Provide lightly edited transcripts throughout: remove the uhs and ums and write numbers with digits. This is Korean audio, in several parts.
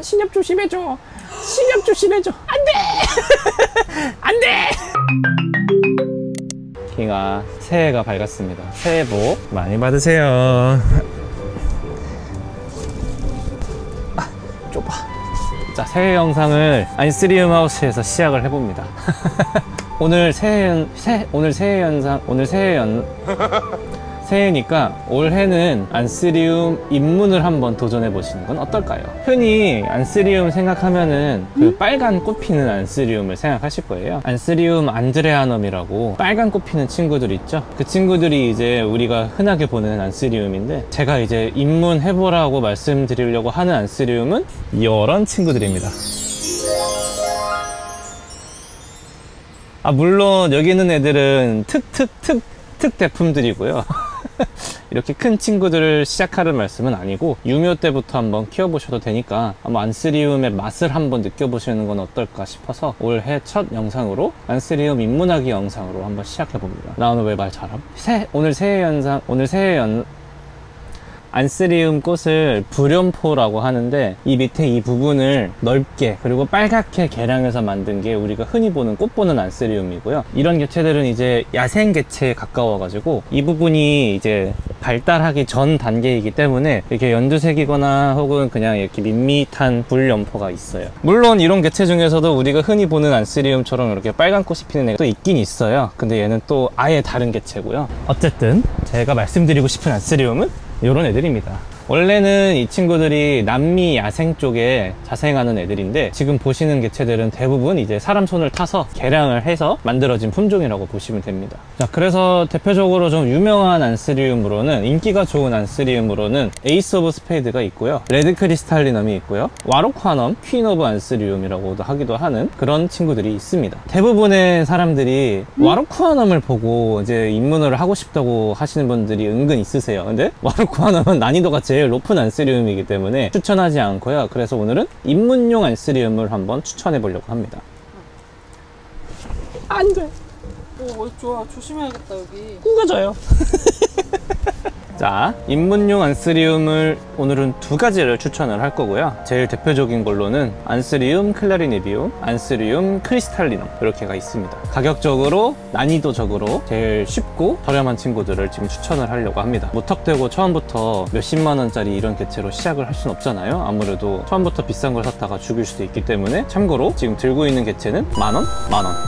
신협 조심해줘. 신협 조심해줘. 안돼. 안돼. 킹아, 새해가 밝았습니다. 새해 복 많이 받으세요. 좁아. 자, 새해 영상을 안쓰리움 하우스에서 시작을 해봅니다. 오늘 새해니까 올해는 안쓰리움 입문을 한번 도전해 보시는 건 어떨까요? 흔히 안쓰리움 생각하면은 그 빨간 꽃 피는 안쓰리움을 생각하실 거예요. 안쓰리움 안드레아넘이라고 빨간 꽃 피는 친구들 있죠? 그 친구들이 이제 우리가 흔하게 보는 안쓰리움인데, 제가 이제 입문해 보라고 말씀드리려고 하는 안쓰리움은 이런 친구들입니다. 물론 여기 있는 애들은 특 대품들이고요. 이렇게 큰 친구들을 시작하는 말씀은 아니고, 유묘 때부터 한번 키워보셔도 되니까 한번 안쓰리움의 맛을 한번 느껴보시는 건 어떨까 싶어서 올해 첫 영상으로 안쓰리움 입문하기 영상으로 한번 시작해봅니다. 나 오늘 왜 말 잘함? 안쓰리움 꽃을 불연포라고 하는데, 이 밑에 이 부분을 넓게 그리고 빨갛게 개량해서 만든 게 우리가 흔히 보는 꽃 보는 안쓰리움이고요. 이런 개체들은 이제 야생 개체에 가까워 가지고 이 부분이 이제 발달하기 전 단계이기 때문에 이렇게 연두색이거나 혹은 그냥 이렇게 밋밋한 불연포가 있어요. 물론 이런 개체 중에서도 우리가 흔히 보는 안쓰리움처럼 이렇게 빨간 꽃이 피는 애가 또 있긴 있어요. 근데 얘는 또 아예 다른 개체고요. 어쨌든 제가 말씀드리고 싶은 안쓰리움은 이런 애들입니다. 원래는 이 친구들이 남미 야생 쪽에 자생하는 애들인데, 지금 보시는 개체들은 대부분 이제 사람 손을 타서 개량을 해서 만들어진 품종이라고 보시면 됩니다. 자, 그래서 대표적으로 좀 유명한 안쓰리움으로는, 인기가 좋은 안쓰리움으로는 에이스 오브 스페이드가 있고요, 레드 크리스탈리넘이 있고요, 와로콰넘, 퀸 오브 안쓰리움이라고도 하기도 하는 그런 친구들이 있습니다. 대부분의 사람들이 와로콰넘을 보고 이제 입문을 하고 싶다고 하시는 분들이 은근 있으세요. 근데 와로콰넘은 난이도가 제일 높은 안쓰리움이기 때문에 추천하지 않고요. 그래서 오늘은 입문용 안쓰리움을 한번 추천해 보려고 합니다. 안 돼. 오, 좋아. 조심해야겠다, 여기. 구겨져요. 자, 입문용 안쓰리움을 오늘은 두 가지를 추천을 할 거고요. 제일 대표적인 걸로는 안쓰리움 클라리네비움, 안쓰리움 크리스탈리넘, 이렇게가 있습니다. 가격적으로, 난이도적으로 제일 쉽고 저렴한 친구들을 지금 추천을 하려고 합니다. 무턱대고 처음부터 몇십만 원짜리 이런 개체로 시작을 할 순 없잖아요. 아무래도 처음부터 비싼 걸 샀다가 죽일 수도 있기 때문에, 참고로 지금 들고 있는 개체는 만원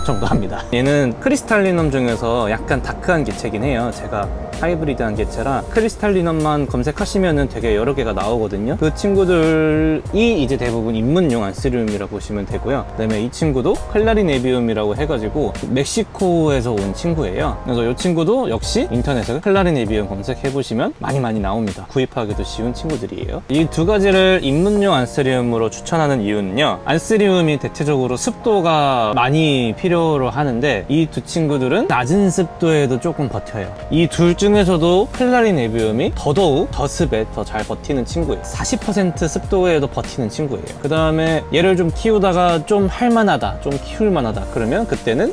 정도 합니다. 얘는 크리스탈리넘 중에서 약간 다크한 개체긴 해요. 제가 하이브리드한 개체라 크리스탈리넘만 검색하시면은 되게 여러 개가 나오거든요. 그 친구들이 이제 대부분 입문용 안쓰리움이라고 보시면 되고요. 그 다음에 이 친구도 클라리네비움이라고 해가지고 멕시코에서 온 친구예요. 그래서 이 친구도 역시 인터넷에 클라리네비움 검색해보시면 많이 나옵니다. 구입하기도 쉬운 친구들이에요. 이 두 가지를 입문용 안쓰리움으로 추천하는 이유는요, 안쓰리움이 대체적으로 습도가 많이 필요로 하는데, 이 두 친구들은 낮은 습도에도 조금 버텨요. 이 둘 중에서도 클라리네비움이 더더욱 더습에 더 잘 버티는 친구예요. 40% 습도에도 버티는 친구예요. 그 다음에 얘를 좀 키우다가 좀 할만하다, 좀 키울만하다 그러면 그때는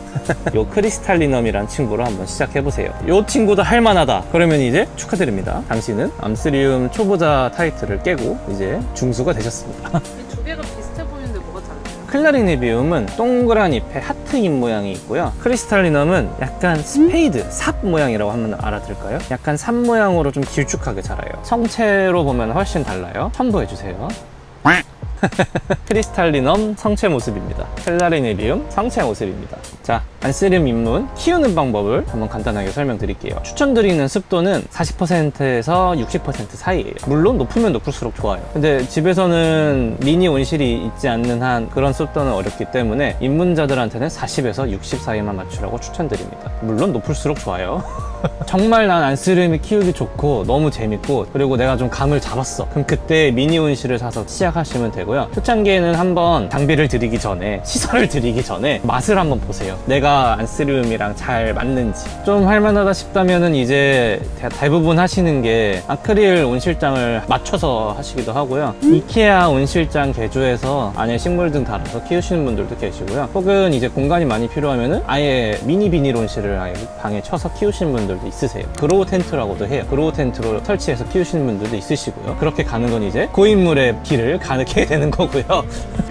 요 크리스탈리넘이란 친구로 한번 시작해보세요. 요 친구도 할만하다 그러면 이제 축하드립니다. 당신은 안쓰리움 초보자 타이틀을 깨고 이제 중수가 되셨습니다. 이 두 개가 비슷해 보이는데 뭐가 다르죠? 클라리네비움은 동그란 잎에 하트 잎 모양이 있고요, 크리스탈리넘은 약간 스페이드, 삽 모양이라고 하면 알아들을까요? 약간 삽 모양으로 좀 길쭉하게 자라요. 성체로 보면 훨씬 달라요. 첨부해주세요. 크리스탈리넘 성체 모습입니다. 클라리네비움 성체 모습입니다. 자, 안쓰리움 입문 키우는 방법을 한번 간단하게 설명드릴게요. 추천드리는 습도는 40%에서 60% 사이예요. 물론 높으면 높을수록 좋아요. 근데 집에서는 미니 온실이 있지 않는 한 그런 습도는 어렵기 때문에 입문자들한테는 40에서 60 사이만 맞추라고 추천드립니다. 물론 높을수록 좋아요. 정말 난 안쓰리움이 키우기 좋고 너무 재밌고, 그리고 내가 좀 감을 잡았어, 그럼 그때 미니 온실을 사서 시작하시면 되고요. 초창기에는 한번 장비를 들이기 전에, 시설을 들이기 전에 맛을 한번 보세요. 내가 안스리움이랑 잘 맞는지. 좀 할만하다 싶다면은 이제 대부분 하시는 게 아크릴 온실장을 맞춰서 하시기도 하고요. 이케아 온실장 개조해서 안에 식물등 달아서 키우시는 분들도 계시고요. 혹은 이제 공간이 많이 필요하면은 아예 미니 비닐 온실을 아예 방에 쳐서 키우시는 분들도 있으세요. 그로우 텐트라고도 해요. 그로우 텐트로 설치해서 키우시는 분들도 있으시고요. 그렇게 가는 건 이제 고인물의 길을 가게 되는 거고요.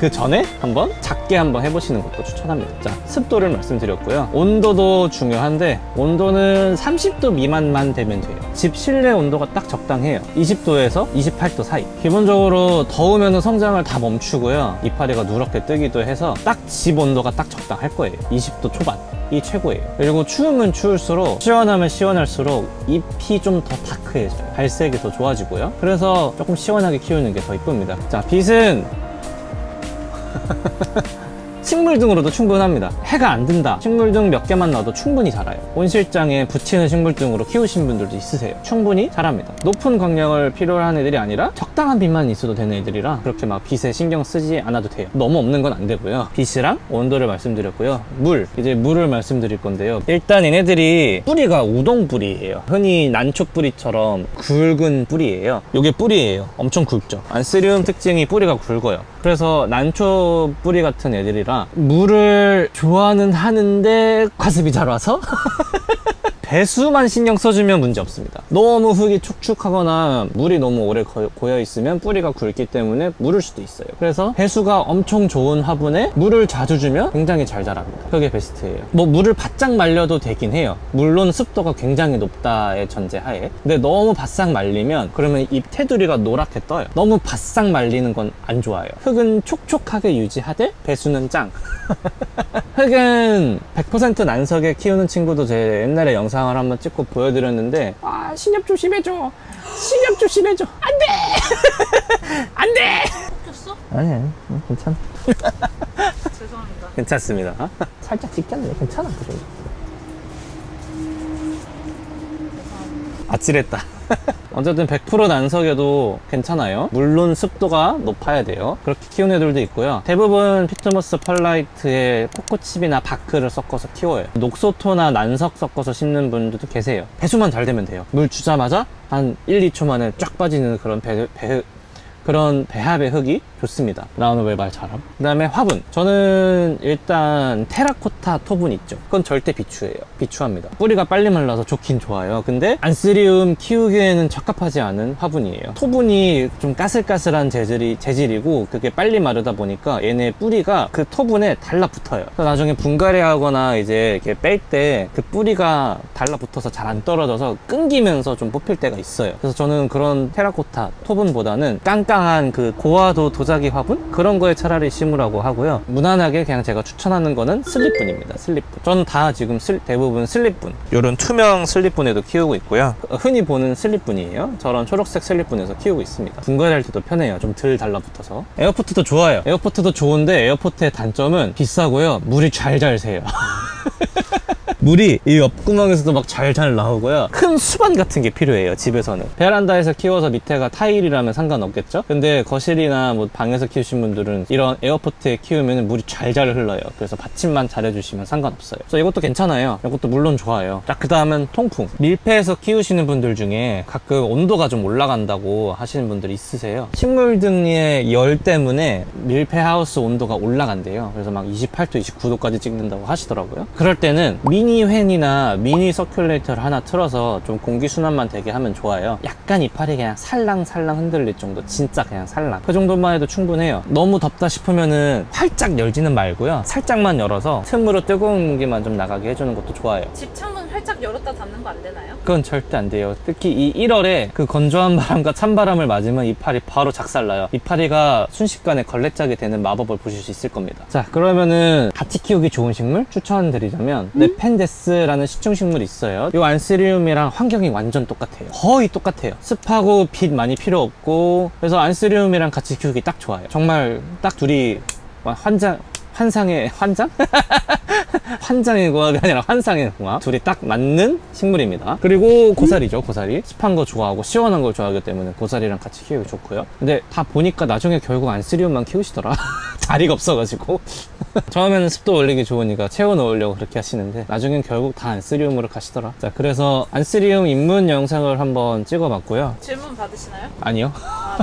그 전에 한번 작게 한번 해보시는 것도 추천합니다. 자, 습도를 말씀드렸고요. 온도도 중요한데 온도는 30도 미만만 되면 돼요. 집 실내 온도가 딱 적당해요. 20도에서 28도 사이. 기본적으로 더우면 성장을 다 멈추고요. 이파리가 누렇게 뜨기도 해서 딱 집 온도가 딱 적당할 거예요. 20도 초반이 최고예요. 그리고 추우면 추울수록 시원하면 시원할수록 잎이 좀 더 다크해져요. 발색이 더 좋아지고요. 그래서 조금 시원하게 키우는 게 더 이쁩니다. 자, 빛은 식물등으로도 충분합니다. 해가 안 든다, 식물등 몇 개만 놔도 충분히 자라요. 온실장에 붙이는 식물등으로 키우신 분들도 있으세요. 충분히 자랍니다. 높은 광량을 필요로 하는 애들이 아니라 적당한 빛만 있어도 되는 애들이라 그렇게 막 빛에 신경 쓰지 않아도 돼요. 너무 없는 건 안 되고요. 빛이랑 온도를 말씀드렸고요. 이제 물을 말씀드릴 건데요. 일단 얘네들이 뿌리가 우동 뿌리예요. 흔히 난초 뿌리처럼 굵은 뿌리예요. 요게 뿌리예요. 엄청 굵죠. 안스리움 특징이 뿌리가 굵어요. 그래서 난초 뿌리 같은 애들이라 물을 좋아는 하는데 과습이 잘 와서 배수만 신경 써주면 문제 없습니다. 너무 흙이 축축하거나 물이 너무 오래 고여 있으면 뿌리가 굵기 때문에 물을 수도 있어요. 그래서 배수가 엄청 좋은 화분에 물을 자주 주면 굉장히 잘 자랍니다. 그게 베스트예요. 뭐 물을 바짝 말려도 되긴 해요. 물론 습도가 굉장히 높다의 전제하에. 근데 너무 바싹 말리면 그러면 잎 테두리가 노랗게 떠요. 너무 바싹 말리는 건 안 좋아요. 흙은 촉촉하게 유지하되 배수는 짱. 흙은 100% 난석에 키우는 친구도 제 옛날에 영상을 한번 찍고 보여드렸는데, 아, 신엽 조심해줘, 신엽 조심해줘, 안돼 안돼. 꼈어? 아니 괜찮아. 죄송합니다. 괜찮습니다. 살짝 찍혔네. 괜찮아. 그 정도. 아찔했다. 어쨌든 100% 난석에도 괜찮아요. 물론 습도가 높아야 돼요. 그렇게 키우는 애들도 있고요. 대부분 피트모스 펄라이트에 코코칩이나 바크를 섞어서 키워요. 녹소토나 난석 섞어서 심는 분들도 계세요. 배수만 잘 되면 돼요. 물 주자마자 한 1, 2초 만에 쫙 빠지는 그런 그런 배합의 흙이 좋습니다. 나오는 왜 말 잘함? 그 다음에 화분. 저는 일단 테라코타 토분 있죠. 그건 절대 비추예요. 비추합니다. 뿌리가 빨리 말라서 좋긴 좋아요. 근데 안스리움 키우기에는 적합하지 않은 화분이에요. 토분이 좀 까슬까슬한 재질이고 그게 빨리 마르다 보니까 얘네 뿌리가 그 토분에 달라붙어요. 그래서 나중에 분갈이 하거나 이제 이렇게 뺄 때 그 뿌리가 달라붙어서 잘 안 떨어져서 끊기면서 좀 뽑힐 때가 있어요. 그래서 저는 그런 테라코타 토분보다는 깡깡한 그 고화도 도자기 화분? 그런 거에 차라리 심으라고 하고요. 무난하게 그냥 제가 추천하는 거는 슬립분입니다. 슬립분. 저는 다 지금 대부분 슬립분, 요런 투명 슬립분에도 키우고 있고요. 흔히 보는 슬립분이에요. 저런 초록색 슬립분에서 키우고 있습니다. 분갈이할 때도 편해요. 좀 덜 달라붙어서. 에어포트도 좋아요. 에어포트도 좋은데 에어포트의 단점은 비싸고요. 물이 잘 새요. 물이 이 옆구멍에서도 막 잘 나오고요. 큰 수반 같은 게 필요해요. 집에서는 베란다에서 키워서 밑에가 타일이라면 상관없겠죠. 근데 거실이나 뭐 방에서 키우신 분들은 이런 에어포트에 키우면 물이 잘 흘러요. 그래서 받침만 잘 해주시면 상관없어요. 그래서 이것도 괜찮아요. 이것도 물론 좋아요. 자, 그 다음은 통풍. 밀폐해서 키우시는 분들 중에 가끔 온도가 좀 올라간다고 하시는 분들이 있으세요. 식물 등의 열 때문에 밀폐 하우스 온도가 올라간대요. 그래서 막 28도 29도까지 찍는다고 하시더라고요. 그럴 때는 미니 팬이나 미니 서큘레이터를 하나 틀어서 좀 공기순환만 되게 하면 좋아요. 약간 이파리 그냥 살랑살랑 흔들릴 정도. 진짜 그냥 살랑. 그 정도만 해도 충분해요. 너무 덥다 싶으면은 활짝 열지는 말고요. 살짝만 열어서 틈으로 뜨거운 공기만 좀 나가게 해주는 것도 좋아요. 집 창문 활짝 열었다 닫는 거 안 되나요? 그건 절대 안 돼요. 특히 이 1월에 그 건조한 바람과 찬바람을 맞으면 이파리 바로 작살나요. 이파리가 순식간에 걸레짝이 되는 마법을 보실 수 있을 겁니다. 자, 그러면은 같이 키우기 좋은 식물 추천드리자면 네펜데스라는 식충식물이 있어요. 이 안스리움이랑 환경이 완전 똑같아요. 거의 똑같아요. 습하고 빛 많이 필요 없고, 그래서 안스리움이랑 같이 키우기 딱 좋아요. 정말 딱 둘이 환상의 환장? 환장의 공화가 아니라 환상의 공화. 둘이 딱 맞는 식물입니다. 그리고 고사리죠. 고사리. 습한 거 좋아하고 시원한 걸 좋아하기 때문에 고사리랑 같이 키우기 좋고요. 근데 다 보니까 나중에 결국 안스리움만 키우시더라. 자리가 없어가지고 처음에는 습도 올리기 좋으니까 채워 넣으려고 그렇게 하시는데 나중엔 결국 다 안쓰리움으로 가시더라. 자, 그래서 안쓰리움 입문 영상을 한번 찍어봤고요. 질문 받으시나요? 아니요. 아,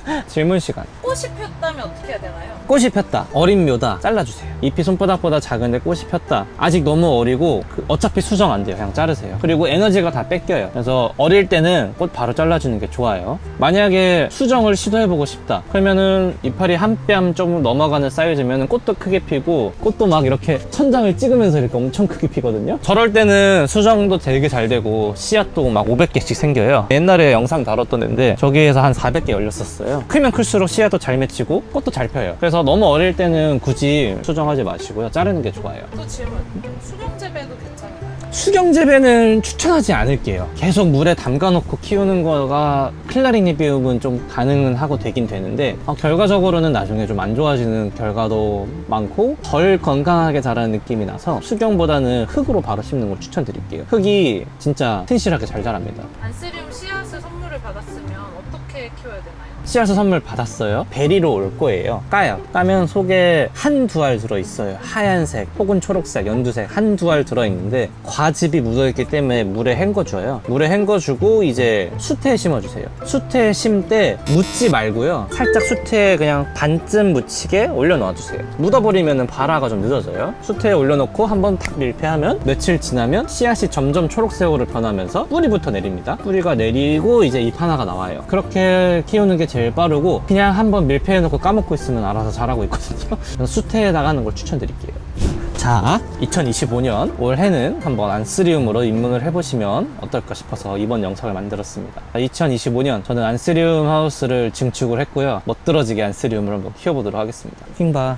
네. 질문 시간. 꽃이 폈다면 어떻게 해야 되나요? 꽃이 폈다. 어린 묘다. 잘라주세요. 잎이 손바닥보다 작은데 꽃이 폈다. 아직 너무 어리고 어차피 수정 안 돼요. 그냥 자르세요. 그리고 에너지가 다 뺏겨요. 그래서 어릴 때는 꽃 바로 잘라주는 게 좋아요. 만약에 수정을 시도해보고 싶다. 그러면은 이파리 한 뼘 좀 넘어가는 사이즈면 꽃도 크게 피고 꽃도 막 이렇게 천장을 찍으면서 이렇게 엄청 크게 피거든요. 저럴 때는 수정도 되게 잘 되고 씨앗도 막 500개씩 생겨요. 옛날에 영상 다뤘던 애인데 저기에서 한 400개 열렸었어요. 크면 클수록 씨앗도 잘 맺히고 꽃도 잘 펴요. 그래서 너무 어릴 때는 굳이 수정하지 마시고요. 자르는 게 좋아요. 또 질문. 수경재배도 괜찮아요? 수경 재배는 추천하지 않을게요. 계속 물에 담가 놓고 키우는 거가 클라리네비움은 좀 가능은 하고 되긴 되는데 결과적으로는 나중에 좀 안 좋아지는 결과도 많고 덜 건강하게 자라는 느낌이 나서 수경보다는 흙으로 바로 심는 걸 추천드릴게요. 흙이 진짜 튼실하게 잘 자랍니다. 안쓰리움 씨앗을 선물을 받았으면 어떻게 키워야 되나요? 씨앗을 선물 받았어요. 베리로 올 거예요. 까요. 까면 속에 한두 알 들어있어요. 하얀색 혹은 초록색, 연두색 한두 알 들어있는데 과즙이 묻어있기 때문에 물에 헹궈줘요. 물에 헹궈주고 이제 수태에 심어주세요. 수태에 심 때 묻지 말고요. 살짝 수태에 그냥 반쯤 묻히게 올려놔주세요. 묻어버리면 발화가 좀 늦어져요. 수태에 올려놓고 한번 탁 밀폐하면 며칠 지나면 씨앗이 점점 초록색으로 변하면서 뿌리부터 내립니다. 뿌리가 내리고 이제 잎 하나가 나와요. 그렇게 키우는 게 제일 빠르고 그냥 한번 밀폐해놓고 까먹고 있으면 알아서 자라고 있거든요. 그래서 수태에 나가는 걸 추천드릴게요. 자, 2025년 올해는 한번 안쓰리움으로 입문을 해보시면 어떨까 싶어서 이번 영상을 만들었습니다. 2025년 저는 안쓰리움 하우스를 증축을 했고요. 멋들어지게 안쓰리움을 한번 키워보도록 하겠습니다. 킹바.